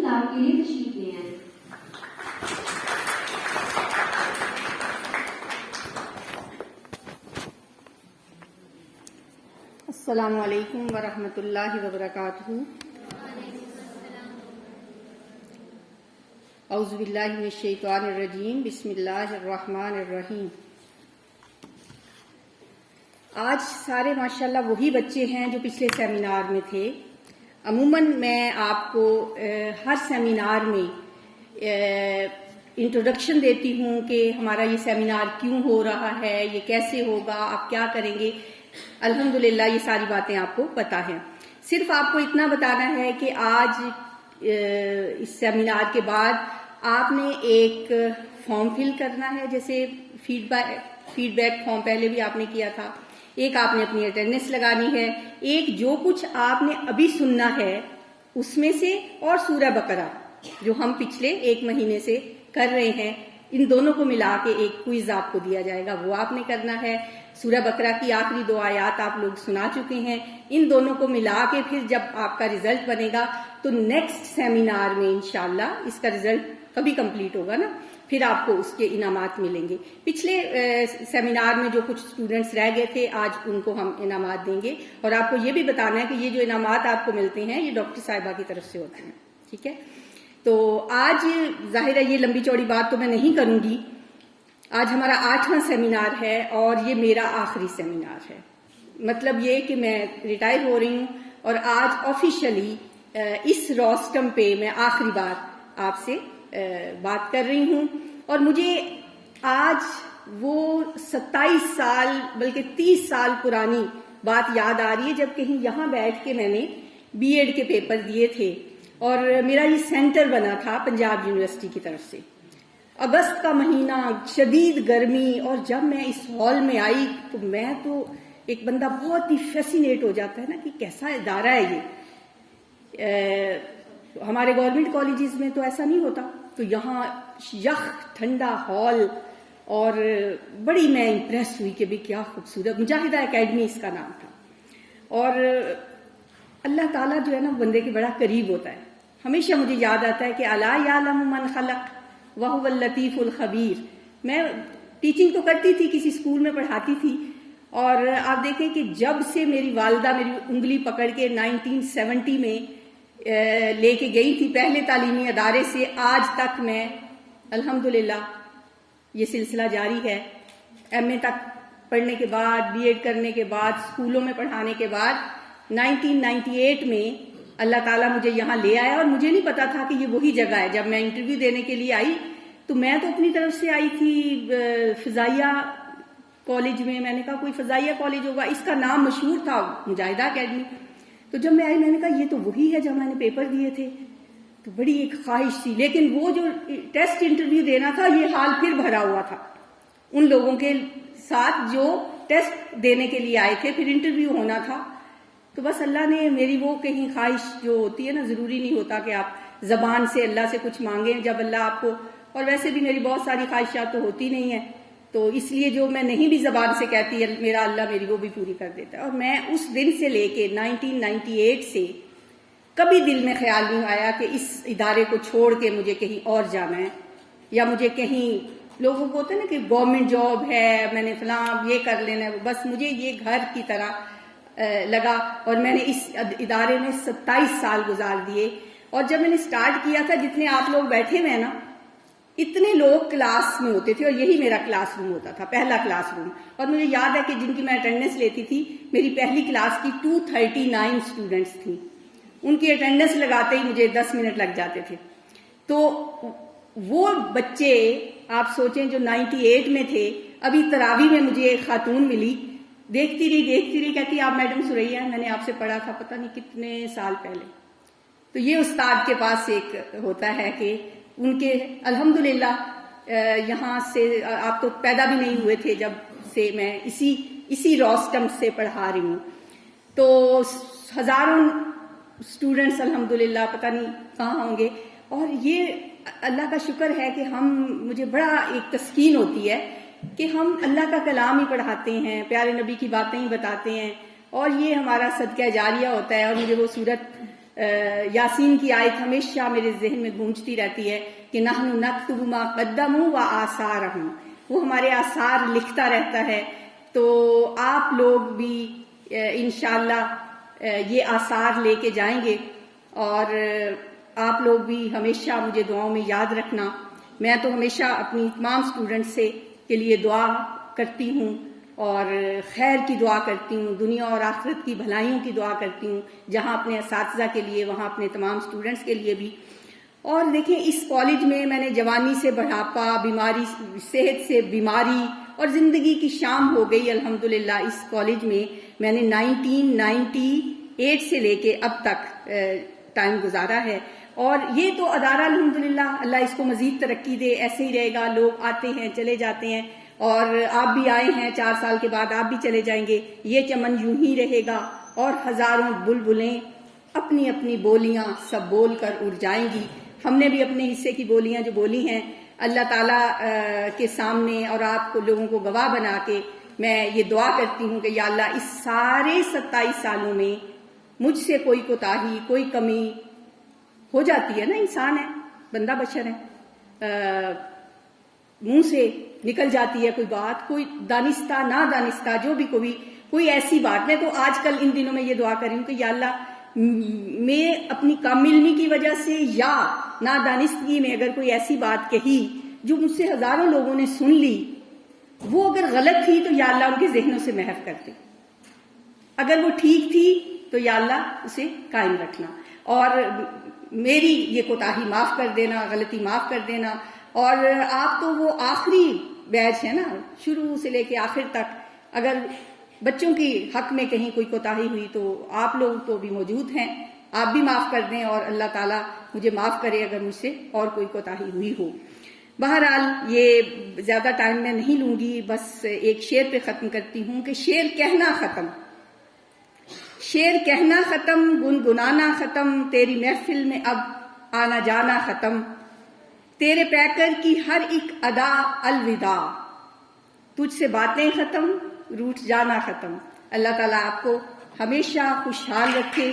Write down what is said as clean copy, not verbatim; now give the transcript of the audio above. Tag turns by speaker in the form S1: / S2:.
S1: خطاب کے لیے تشریف لے آئیں۔
S2: السلام علیکم ورحمۃ اللہ وبرکاتہ۔ اعوذ باللہ من الشیطان الرجیم، بسم اللہ الرحمن الرحیم۔ آج سارے ماشاءاللہ وہی بچے ہیں جو پچھلے سیمینار میں تھے۔ عموماً میں آپ کو ہر سیمینار میں انٹروڈکشن دیتی ہوں کہ ہمارا یہ سیمینار کیوں ہو رہا ہے، یہ کیسے ہوگا، آپ کیا کریں گے۔ الحمدللہ یہ ساری باتیں آپ کو پتہ ہیں۔ صرف آپ کو اتنا بتانا ہے کہ آج اس سیمینار کے بعد آپ نے ایک فارم فل کرنا ہے، جیسے فیڈ بیک فارم پہلے بھی آپ نے کیا تھا۔ ایک آپ نے اپنی اٹینڈنس لگانی ہے، ایک جو کچھ آپ نے ابھی سننا ہے اس میں سے، اور سورہ بقرہ جو ہم پچھلے 1 مہینے سے کر رہے ہیں، ان دونوں کو ملا کے ایک کوئز آپ کو دیا جائے گا، وہ آپ نے کرنا ہے۔ سورہ بقرہ کی آخری 2 آیات آپ لوگ سنا چکے ہیں، ان دونوں کو ملا کے پھر جب آپ کا رزلٹ بنے گا تو نیکسٹ سیمینار میں انشاءاللہ اس کا رزلٹ کبھی کمپلیٹ ہوگا نا، پھر آپ کو اس کے انعامات ملیں گے۔ پچھلے سیمینار میں جو کچھ اسٹوڈنٹس رہ گئے تھے، آج ان کو ہم انعامات دیں گے، اور آپ کو یہ بھی بتانا ہے کہ یہ جو انعامات آپ کو ملتے ہیں یہ ڈاکٹر صاحبہ کی طرف سے ہوتے ہیں، ٹھیک ہے۔ تو آج ظاہر ہے یہ لمبی چوڑی بات تو میں نہیں کروں گی۔ آج ہمارا 8واں سیمینار ہے اور یہ میرا آخری سیمینار ہے۔ مطلب یہ کہ میں ریٹائر ہو رہی ہوں اور آج آفیشلی اس روسٹم پہ میں آخری بار آپ سے بات کر رہی ہوں، اور مجھے آج وہ 27 سال بلکہ 30 سال پرانی بات یاد آ رہی ہے جب کہیں یہاں بیٹھ کے میں نے بی ایڈ کے پیپر دیے تھے، اور میرا یہ سینٹر بنا تھا پنجاب یونیورسٹی کی طرف سے۔ اگست کا مہینہ، شدید گرمی، اور جب میں اس ہال میں آئی تو میں تو ایک بندہ بہت ہی فیسینیٹ ہو جاتا ہے نا کہ کیسا ادارہ ہے یہ۔ ہمارے گورنمنٹ کالجز میں تو ایسا نہیں ہوتا، تو یہاں یخ ٹھنڈا ہال، اور بڑی میں امپریس ہوئی کہ بھی کیا خوبصورت، مجاہدہ اکیڈمی اس کا نام تھا۔ اور اللہ تعالیٰ جو ہے نا بندے کے بڑا قریب ہوتا ہے۔ ہمیشہ مجھے یاد آتا ہے کہ الا یعلم من خلق وہو اللطیف الخبیر۔ میں ٹیچنگ تو کرتی تھی، کسی اسکول میں پڑھاتی تھی، اور آپ دیکھیں کہ جب سے میری والدہ میری انگلی پکڑ کے 1970 میں لے کے گئی تھی پہلے تعلیمی ادارے سے، آج تک میں الحمدللہ یہ سلسلہ جاری ہے۔ ایم اے تک پڑھنے کے بعد، بی ایڈ کرنے کے بعد، اسکولوں میں پڑھانے کے بعد 1998 میں اللہ تعالیٰ مجھے یہاں لے آیا، اور مجھے نہیں پتا تھا کہ یہ وہی جگہ ہے۔ جب میں انٹرویو دینے کے لیے آئی تو میں تو اپنی طرف سے آئی تھی فضائیہ کالج میں نے کہا کوئی فضائیہ کالج ہوگا، اس کا نام مشہور تھا مجاہدہ اکیڈمی۔ تو جب میں آئی میں نے کہا یہ تو وہی ہے جب میں نے پیپر دیے تھے، تو بڑی ایک خواہش تھی، لیکن وہ جو ٹیسٹ انٹرویو دینا تھا یہ ہال پھر بھرا ہوا تھا ان لوگوں کے ساتھ جو ٹیسٹ دینے کے لیے آئے تھے، پھر انٹرویو ہونا تھا۔ تو بس اللہ نے میری وہ کہیں خواہش جو ہوتی ہے نا، ضروری نہیں ہوتا کہ آپ زبان سے اللہ سے کچھ مانگیں، جب اللہ آپ کو، اور ویسے بھی میری بہت ساری خواہشات تو ہوتی نہیں ہیں، تو اس لیے جو میں نہیں بھی زبان سے کہتی میرا اللہ میری وہ بھی پوری کر دیتا ہے۔ اور میں اس دن سے لے کے 1998 سے کبھی دل میں خیال نہیں آیا کہ اس ادارے کو چھوڑ کے مجھے کہیں اور جانا ہے، یا مجھے کہیں، لوگوں کو ہوتا ہے نا کہ گورنمنٹ جاب ہے، میں نے فلاں یہ کر لینا ہے، بس مجھے یہ گھر کی طرح لگا، اور میں نے اس ادارے میں 27 سال گزار دیے۔ اور جب میں نے سٹارٹ کیا تھا، جتنے آپ لوگ بیٹھے ہوئے ہیں نا، اتنے لوگ کلاس میں ہوتے تھے، اور یہی میرا کلاس روم ہوتا تھا، پہلا کلاس روم۔ اور مجھے یاد ہے کہ جن کی میں اٹینڈنس لیتی تھی، میری پہلی کلاس کی 239 اسٹوڈنٹس تھیں، ان کی اٹینڈنس لگاتے ہی مجھے 10 منٹ لگ جاتے تھے۔ تو وہ بچے آپ سوچیں جو 98 میں تھے، ابھی تراویح میں مجھے ایک خاتون ملی، دیکھتی رہی کہتی آپ میڈم سریا ہیں، میں نے آپ سے پڑھا تھا پتہ نہیں کتنے سال پہلے۔ تو یہ استاد کے پاس ایک ہوتا ہے کہ ان کے الحمدللہ یہاں سے، آپ تو پیدا بھی نہیں ہوئے تھے جب سے میں اسی روسٹم سے پڑھا رہی ہوں، تو ہزاروں اسٹوڈنٹس الحمدللہ پتہ نہیں کہاں ہوں گے۔ اور یہ اللہ کا شکر ہے کہ مجھے بڑا ایک تسکین ہوتی ہے کہ ہم اللہ کا کلام ہی پڑھاتے ہیں، پیارے نبی کی باتیں ہی بتاتے ہیں، اور یہ ہمارا صدقہ جاریہ ہوتا ہے۔ اور مجھے وہ صورت یاسین کی آیت ہمیشہ میرے ذہن میں گونجتی رہتی ہے کہ نحن نکتب ما قدموا وآثارہم، وہ ہمارے آثار لکھتا رہتا ہے. تو آپ لوگ بھی انشاءاللہ یہ آثار لے کے جائیں گے، اور آپ لوگ بھی ہمیشہ مجھے دعاؤں میں یاد رکھنا. میں تو ہمیشہ اپنی تمام اسٹوڈنٹ کے لیے دعا کرتی ہوں اور خیر کی دعا کرتی ہوں، دنیا اور آخرت کی بھلائیوں کی دعا کرتی ہوں، جہاں اپنے اساتذہ کے لیے وہاں اپنے تمام اسٹوڈنٹس کے لیے بھی. اور دیکھیں اس کالج میں میں نے جوانی سے بڑھاپا، بیماری، صحت سے بیماری اور زندگی کی شام ہو گئی. الحمدللہ اس کالج میں نے 1998 سے لے کے اب تک ٹائم گزارا ہے. اور یہ تو ادارہ الحمدللہ اللہ اس کو مزید ترقی دے، ایسے ہی رہے گا. لوگ آتے ہیں چلے جاتے ہیں، اور آپ بھی آئے ہیں، 4 سال کے بعد آپ بھی چلے جائیں گے. یہ چمن یوں ہی رہے گا، اور ہزاروں بلبلیں اپنی اپنی بولیاں سب بول کر اڑ جائیں گی. ہم نے بھی اپنے حصے کی بولیاں جو بولی ہیں اللہ تعالیٰ کے سامنے اور آپ کو لوگوں کو گواہ بنا کے میں یہ دعا کرتی ہوں کہ یا اللہ اس سارے 27 سالوں میں مجھ سے کوئی کوتاہی، کوئی کمی ہو جاتی ہے نا، انسان ہے، بندہ بشر ہے، منہ سے نکل جاتی ہے کوئی بات، کوئی دانستہ نادانستہ جو بھی کوئی ایسی بات. میں تو آج کل ان دنوں میں یہ دعا کر رہی ہوں کہ یا اللہ میں اپنی کم علمی کی وجہ سے یا نادانستگی میں اگر کوئی ایسی بات کہی جو مجھ سے ہزاروں لوگوں نے سن لی، وہ اگر غلط تھی تو یا اللہ ان کے ذہنوں سے محو کر دے، اگر وہ ٹھیک تھی تو یا اللہ اسے قائم رکھنا، اور میری یہ کوتاہی معاف کر دینا، غلطی معاف کر دینا. اور آپ تو وہ آخری بیچ ہے نا، شروع سے لے کے آخر تک، اگر بچوں کی حق میں کہیں کوئی کوتاہی ہوئی تو آپ لوگ تو بھی موجود ہیں، آپ بھی معاف کر دیں، اور اللہ تعالیٰ مجھے معاف کرے اگر مجھ سے اور کوئی کوتاہی ہوئی ہو. بہرحال یہ زیادہ ٹائم میں نہیں لوں گی، بس ایک شعر پہ ختم کرتی ہوں کہ شعر کہنا ختم، شعر کہنا ختم، گنگنانا ختم، تیری محفل میں اب آنا جانا ختم، تیرے پیکر کی ہر ایک ادا الوداع، تجھ سے باتیں ختم، روٹھ جانا ختم. اللہ تعالیٰ آپ کو ہمیشہ خوشحال رکھے.